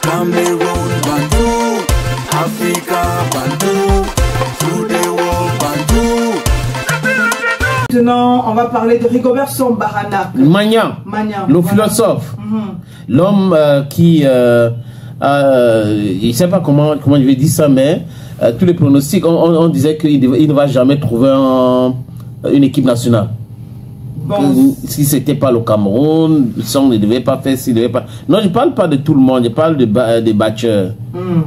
Cameroun, Bandou, Africa, Bandou, to the world, Bandou. Maintenant, on va parler de Rigobert Song-Barana. Magnan, le philosophe, l'homme qui, je ne sais pas comment je vais dire ça, mais tous les pronostics, on disait qu'il ne va jamais trouver une équipe nationale. Bon. Si c'était pas le Cameroun, Song ne devait pas faire, s'il devait pas. Non, je parle pas de tout le monde, je parle des batcheurs,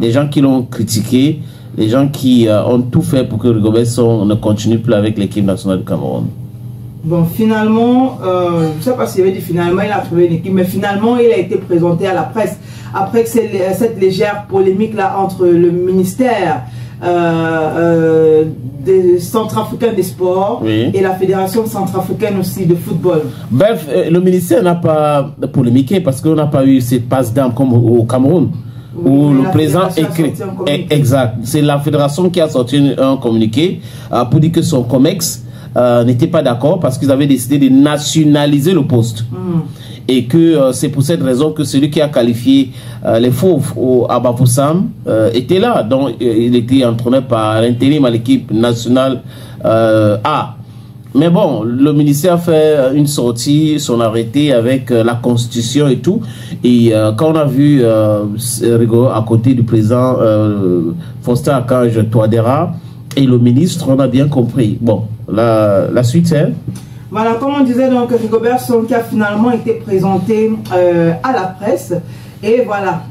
des gens qui l'ont critiqué, les gens qui ont tout fait pour que Rigobert Song ne continue plus avec l'équipe nationale du Cameroun. Bon, finalement, je ne sais pas s'il avait dit finalement il a trouvé une équipe, mais finalement il a été présenté à la presse après que cette légère polémique là entre le ministère des Centrafricains des Sports et la Fédération centrafricaine aussi de football. Bref, le ministère n'a pas polémiqué parce qu'on n'a pas eu cette passe d'armes comme au Cameroun. Où le président écrit. Exact. C'est la fédération qui a sorti un communiqué pour dire que son COMEX n'était pas d'accord parce qu'ils avaient décidé de nationaliser le poste. Et que c'est pour cette raison que celui qui a qualifié les fauves au Bafoussam était là. Donc il était entraîné par l'intérim à l'équipe nationale A. Mais bon, le ministère fait une sortie, son arrêté avec la constitution et tout. Et quand on a vu Rigo à côté du président Faustin Archange Touadéra et le ministre, on a bien compris. Bon, la suite c'est... Voilà, comme on disait, donc Rigobert Song qui a finalement été présenté à la presse. Et voilà,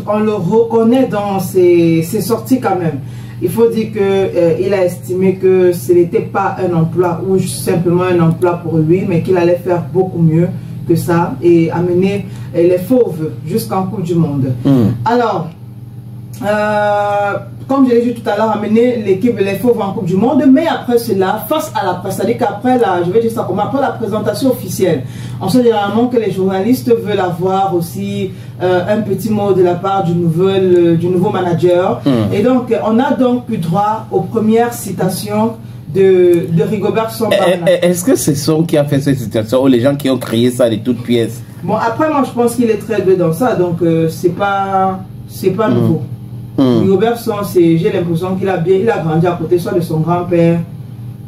on le reconnaît dans ses sorties quand même. Il faut dire qu'il a estimé que ce n'était pas un emploi ou simplement un emploi pour lui, mais qu'il allait faire beaucoup mieux que ça et amener les fauves jusqu'en Coupe du Monde. Alors, comme je l'ai dit tout à l'heure, amener l'équipe les fauves en Coupe du Monde, mais après cela, face à la presse, c'est-à-dire qu'après je vais dire ça comment, après la présentation officielle, on sait généralement que les journalistes veulent avoir aussi un petit mot de la part du nouveau manager. Et donc, on a donc eu droit aux premières citations de Rigobert Song-Barana. Est-ce que c'est Song qui a fait cette citation ou les gens qui ont créé ça de toutes pièces? Bon, après, moi, je pense qu'il est très doué dans ça, donc c'est pas nouveau. Rigobert Song, j'ai l'impression qu'il a grandi à côté soit de son grand-père,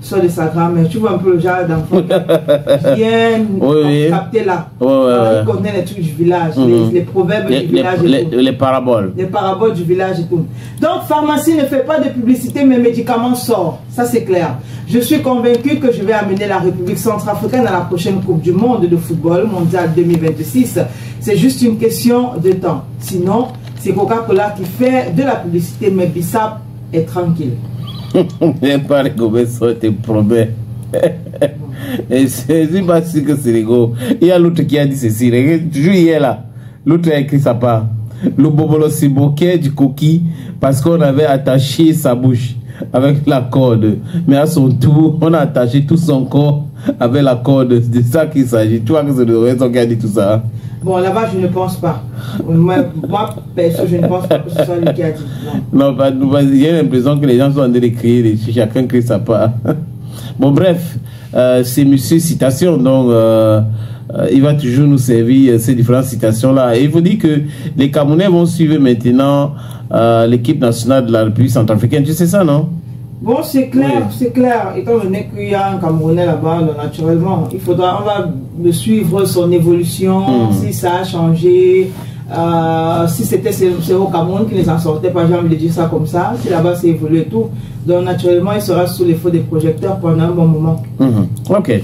soit de sa grand-mère. Tu vois un peu le genre d'enfant qui vient capter là. Il connaît les trucs du village, les proverbes du village et tout. Les paraboles. Les paraboles du village et tout. Donc, pharmacie ne fait pas de publicité, mais médicaments sortent. Ça, c'est clair. Je suis convaincu que je vais amener la République centrafricaine à la prochaine Coupe du Monde de football mondial 2026. C'est juste une question de temps. Sinon, c'est Coca-Cola qui fait de la publicité, mais Bissap est tranquille. Mais pas Rigobert Song, te promets. Et c'est pas sûr que c'est rigolo. Il y a l'autre qui a dit ceci. Toujours hier là, l'autre a écrit sa part. Le bobolo s'est moqué du coquille parce qu'on avait attaché sa bouche avec la corde. Mais à son tour, on a attaché tout son corps avec la corde. C'est de ça qu'il s'agit. Tu vois que c'est Rigobert Song qui a dit tout ça. Bon, là-bas, je ne pense pas. Moi, perso, je ne pense pas que ce soit lui qui a dit. Non, j'ai l'impression que les gens sont en train de crier, chacun crie sa part. Bon, bref, c'est monsieur citation, donc il va toujours nous servir ces différentes citations-là. Et il faut dire que les Camerounais vont suivre maintenant l'équipe nationale de la République centrafricaine. Tu sais ça, non? Bon, c'est clair, c'est clair. Étant donné qu'il y a un Camerounais là-bas, naturellement, on va le suivre son évolution, si ça a changé, si c'est au Cameroun qui les en sortait, pas j'ai envie de dire ça comme ça, si là-bas c'est évolué et tout. Donc, naturellement, il sera sous les feux des projecteurs pendant un bon moment. Ok.